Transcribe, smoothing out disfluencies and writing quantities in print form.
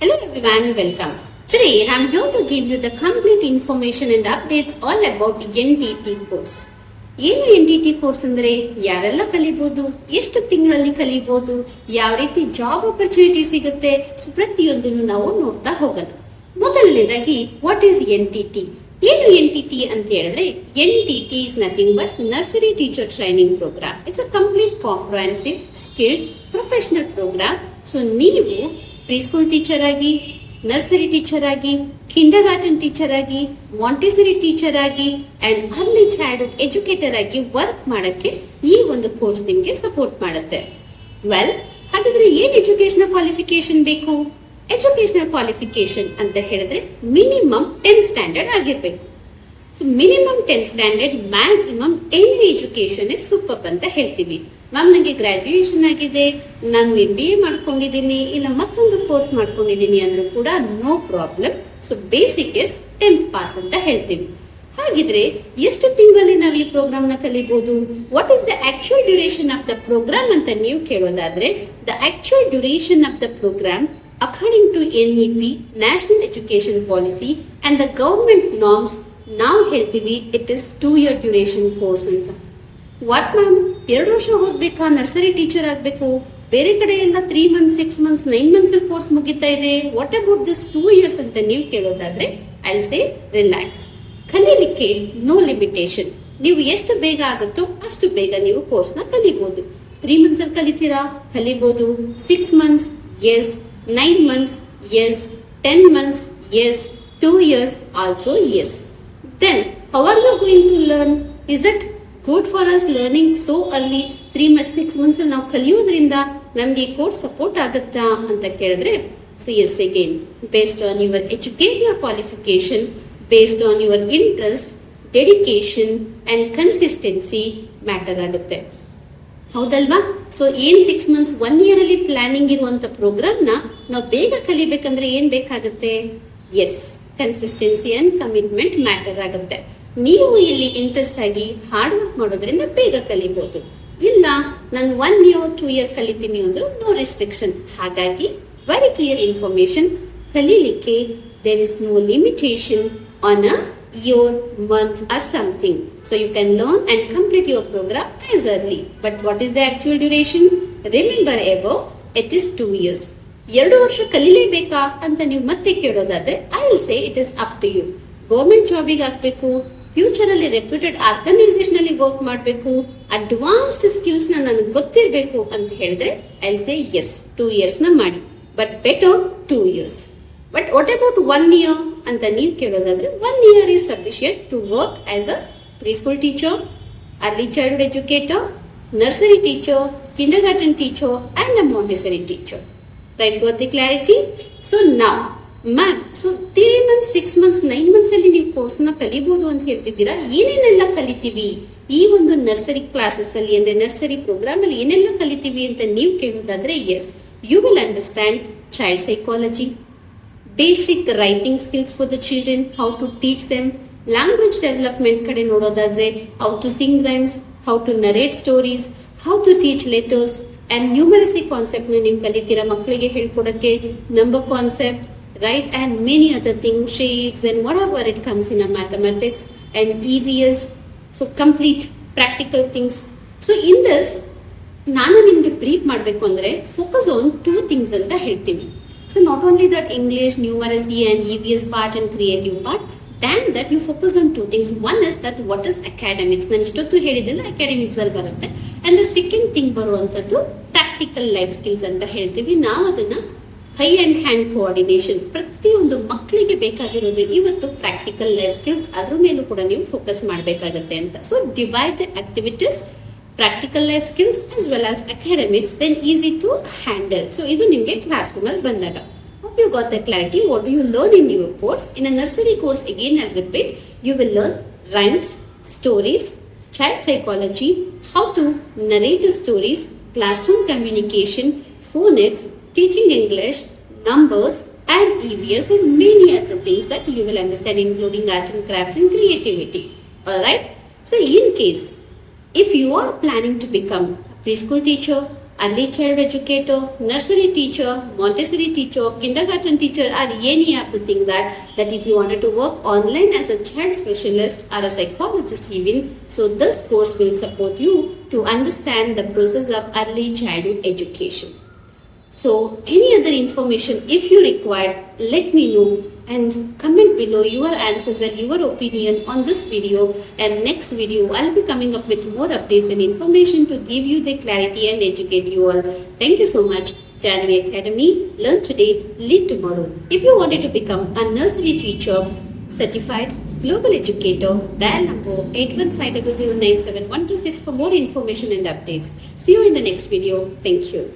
Hello everyone, welcome. Today I am here to give you the complete information and updates all about the NTT course. ಏನು NTT course ಅಂದ್ರೆ ಯಾರೆಲ್ಲ ಕಲಿಬಹುದು, ಎಷ್ಟು ತಿಂಗಳಲ್ಲಿ ಕಲಿಬಹುದು, ಯಾವ ರೀತಿ job opportunity ಸಿಗುತ್ತೆ, ಪ್ರತಿಯೊಂದನ್ನು ನಾವು ನೋಡ್ತಾ ಹೋಗೋಣ. ಮೊದಲನೇದಾಗಿ ವಾಟ್ ಈಸ್ NTT? ಏನು NTT ಅಂತ ಹೇಳಿದ್ರೆ NTT is nothing but Nursery Teacher Training Program. It's a complete comprehensive skilled professional program. So ನೀವು ಪ್ರೀಸ್ಕೂಲ್ ಟೀಚರ್ ಆಗಿ, ನರ್ಸರಿ ಟೀಚರ್ ಆಗಿ, ಕಿಂಡರ್ ಗಾರ್ಟನ್ ಟೀಚರ್ ಆಗಿ, ಮಾಂಟೆಸರಿ ಟೀಚರ್ ಆಗಿ ಅಂಡ್ ಅರ್ಲಿ ಚೈಲ್ಡ್ಹುಡ್ ಎಜುಕೇಟರ್ ಆಗಿ work ಮಾಡಕ್ಕೆ ಈ ಒಂದು ಕೋರ್ಸ್ ನಿಮ್ಗೆ ಸಪೋರ್ಟ್ ಮಾಡುತ್ತೆ. ವೆಲ್, ಹಾಗಾದ್ರೆ ಏನ್ ಎಜುಕೇಶನಲ್ ಕ್ವಾಲಿಫಿಕೇಶನ್ ಬೇಕು? ಎಜುಕೇಶನಲ್ ಕ್ವಾಲಿಫಿಕೇಶನ್ ಅಂತ ಹೇಳಿದ್ರೆ ಮಿನಿಮಮ್ 10th ಸ್ಟ್ಯಾಂಡರ್ಡ್ ಆಗಿರ್ಬೇಕು. Minimum 10th standard, maximum any education is super ಅಂತ ಹೇಳ್ತೀವಿ. ಮ್ಯಾಮ್ ನನಗೆ ಗ್ರಾಜುಯೇಷನ್ ಆಗಿದೆ, ನಾನು MBA ಮಾಡ್ಕೊಂಡಿದ್ದೀನಿ, ಇಲ್ಲ ಮತ್ತೊಂದು ಕೋರ್ಸ್ ಮಾಡ್ಕೊಂಡಿದ್ದೀನಿ ಅಂದ್ರೂ ಕೂಡ no problem. So basic is 10th pass ಅಂತ ಹೇಳ್ತೀವಿ. ಹಾಗಿದ್ರೆ ಎಷ್ಟು ತಿಂಗಳಲ್ಲಿ ನಾವು ಈ ಪ್ರೋಗ್ರಾಮ್ ನ ಕಲಿಬಹುದು? What is the actual duration of the programme ಅಂತ ನೀವು ಕೇಳೋದಾದ್ರೆ, the actual duration of the programme according to NEP, National Education Policy and the government norms, ನಾವು ಹೇಳ್ತೀವಿ it is 2-year duration course ಅಂತ. ವಾಟ್ ಮ್ಯಾಮ್, 2 ವರ್ಷ ಓದ್ಬೇಕಾ, nursery teacher ಆಗ್ಬೇಕು? ಬೇರೆ ಕಡೆ ಎಲ್ಲ 3 months, 6 months, 9 months ಕೋರ್ಸ್ ಮುಗಿತಾ ಇದೆ. ವಾಟ್ ಅಬೌಟ್ ದಿಸ್ 2 years ಅಂತ ನೀವು ಕೇಳೋದಾದ್ರೆ, ಐ ವಿಲ್ ಸೇ ರಿಲ್ಯಾಕ್ಸ್. ಕಲೀಲಿಕ್ಕೆ ನೋ ಲಿಮಿಟೇಷನ್. ನೀವು ಎಷ್ಟು ಬೇಗ ಆಗುತ್ತೋ ಅಷ್ಟು ಬೇಗ ನೀವು ಕೋರ್ಸ್ ನ ಕಲಿಬಹುದು. 3 months ಅಲ್ಲಿ ಕಲಿತೀರಾ, ಕಲಿಬಹುದು. 6 months, S. 9 months, yes. 10 months, yes. 2 years, also yes. Then, how are you going to learn? Is that good for us learning so early? 3 months, 6 months ನಾವು ಕಲಿಯೋದ್ರಿಂದ ನಮ್ಗೆ ಈ ಕೋರ್ಸ್ ಸಪೋರ್ಟ್ ಆಗುತ್ತಾ ಅಂತ ಕೇಳಿದ್ರೆ, so yes, again, based on your educational qualification, based on your interest, dedication and consistency matter ಆಗುತ್ತೆ. ಹೌದಲ್ವಾ? So ಏನ್ 6 months, 1 year ಅಲ್ಲಿ ಪ್ಲಾನಿಂಗ್ ಇರುವಂತ ಪ್ರೋಗ್ರಾಮ್ ನ ನಾವು ಬೇಗ ಕಲಿಬೇಕಂದ್ರೆ ಏನ್ ಬೇಕಾಗುತ್ತೆ? Yes, consistency and commitment matter ಆಗುತ್ತೆ. ನೀವು ಇಲ್ಲಿ ಇಂಟ್ರೆಸ್ಟ್ ಆಗಿ ಹಾರ್ಡ್ ವರ್ಕ್ ಮಾಡೋದ್ರಿಂದ ಬೇಗ ಕಲಿಬಹುದು. ಇಲ್ಲ ನಾನು 1 year, 2 year ಕಲಿತೀನಿ ಅಂದ್ರೂ ನೋ ರಿಸ್ಟ್ರಿಕ್ಷನ್. ಹಾಗಾಗಿ ವೆರಿ ಕ್ಲಿಯರ್ ಇನ್ಫಾರ್ಮೇಶನ್. ಕಲೀಲಿಕ್ಕೆ there is no limitation on a year, month or something. So you can learn and complete your program as early. But what is the actual duration? Remember above, it is 2 years. 2 ವರ್ಷ ಕಲಿಲೇಬೇಕಾ ಅಂತ ನೀವು ಮತ್ತೆ ಕೇಳೋದಾದ್ರೆ, I will say it is up to you. Government ಜಾಬಿಗೆ ಹಾಕ್ಬೇಕು, future ಅಲ್ಲಿ reputed organisation ಅಲ್ಲಿ work ಮಾಡಬೇಕು, ಅಡ್ವಾನ್ಸ್ಡ್ ಸ್ಕಿಲ್ಸ್ ನ ನನಗೆ ಗೊತ್ತಿರಬೇಕು ಅಂತ ಹೇಳಿದ್ರೆ I will say yes, 2 years ನ ಮಾಡಿ. But better 2 years. But what about 1 year ಅಂತ ನೀವು ಕೇಳೋದಾದ್ರೆ, 1 year is sufficient to work as a preschool teacher, early childhood educator, nursery teacher, kindergarten teacher and a Montessori teacher. Right, got the clarity? So now, ma'am, so 3 months, 6 months, 9 months ಅಲ್ಲಿ ನೀವು course ನ ಕಲಿಬಹುದು ಅಂತ ಹೇಳ್ತಿದ್ದೀರಾ. ಏನೇನೆಲ್ಲ ಕಲಿತೀವಿ ಈ ಒಂದು nursery classes ಅಲ್ಲಿ, ಅಂದ್ರೆ ನರ್ಸರಿ ಪ್ರೋಗ್ರಾಮ್ ಅಲ್ಲಿ ಏನೆಲ್ಲ ಕಲಿತೀವಿ ಅಂತ ನೀವು ಕೇಳೋದಾದ್ರೆ, yes, you will understand child psychology, basic writing skills for the children, how to teach them. Language development ಕಡೆ ನೋಡೋದಾದ್ರೆ, how to sing rhymes, how to narrate stories, how to teach letters and numeracy concept ನ ನೀವು ಕಲಿತೀರಾ ಮಕ್ಕಳಿಗೆ ಹೇಳ್ಕೊಡಕ್ಕೆ. Number concept, right, and many other thing, shapes and whatever it comes in mathematics and EVS. So complete practical things. So in this ನಾನು ನಿಮ್ಗೆ brief ಮಾಡ್ಬೇಕು ಅಂದ್ರೆ, focus on 2 things ಅಂತ ಹೇಳ್ತೀನಿ. So not only that English, numeracy and EVS part and creative part, then that you focus on 2 things. One is that what is academics. ನಾನು ಇಷ್ಟೊತ್ತು ಹೇಳಿದ್ದೆಲ್ಲ academics ಅಲ್ಲಿ ಬರುತ್ತೆ. And the second thing ಬರುವಂತದ್ದು practical life skills ಅಂತ ಹೇಳ್ತೀವಿ. ನಾವು ಅದನ್ನ ಹೈ ಅಂಡ್ ಹ್ಯಾಂಡ್ ಕೋಆರ್ಡಿನೇಷನ್, ಪ್ರತಿಯೊಂದು ಮಕ್ಕಳಿಗೆ ಬೇಕಾಗಿರೋದು ಇವತ್ತು ಪ್ರಾಕ್ಟಿಕಲ್ ಲೈಫ್ ಸ್ಕಿಲ್ಸ್. ಅದ್ರ ಮೇಲೂ ಕೂಡ ನೀವು ಫೋಕಸ್ ಮಾಡಬೇಕಾಗತ್ತೆ ಅಂತ. So divide the activities, practical life skills as well as academics, then easy to handle. So ಇದು ನಿಮಗೆ ಕ್ಲಾಸ್ ರೂಮ್ ಅಲ್ಲಿ ಬಂದಾಗ. Hope you got the clarity. What do you learn in your course? In a nursery course, again I'll repeat, you will learn rhymes, stories, child psychology, how to narrate the stories, classroom communication, phonics, teaching English, numbers and EVS and many other things that you will understand, including arts and crafts and creativity. Alright? So in case if you are planning to become a preschool teacher, early child educator, nursery teacher, Montessori teacher, kindergarten teacher, or any of the thing that if you wanted to work online as a child specialist or a psychologist even, so this course will support you to understand the process of early childhood education. So any other information if you require, let me know and comment below your answers and your opinion on this video, and next video I'll be coming up with more updates and information to give you the clarity and educate you all. Thank you so much. Janvi Academy, learn today, lead tomorrow. If you wanted to become a nursery teacher, certified global educator, dial number 8150097126 for more information and updates. See you in the next video. Thank you.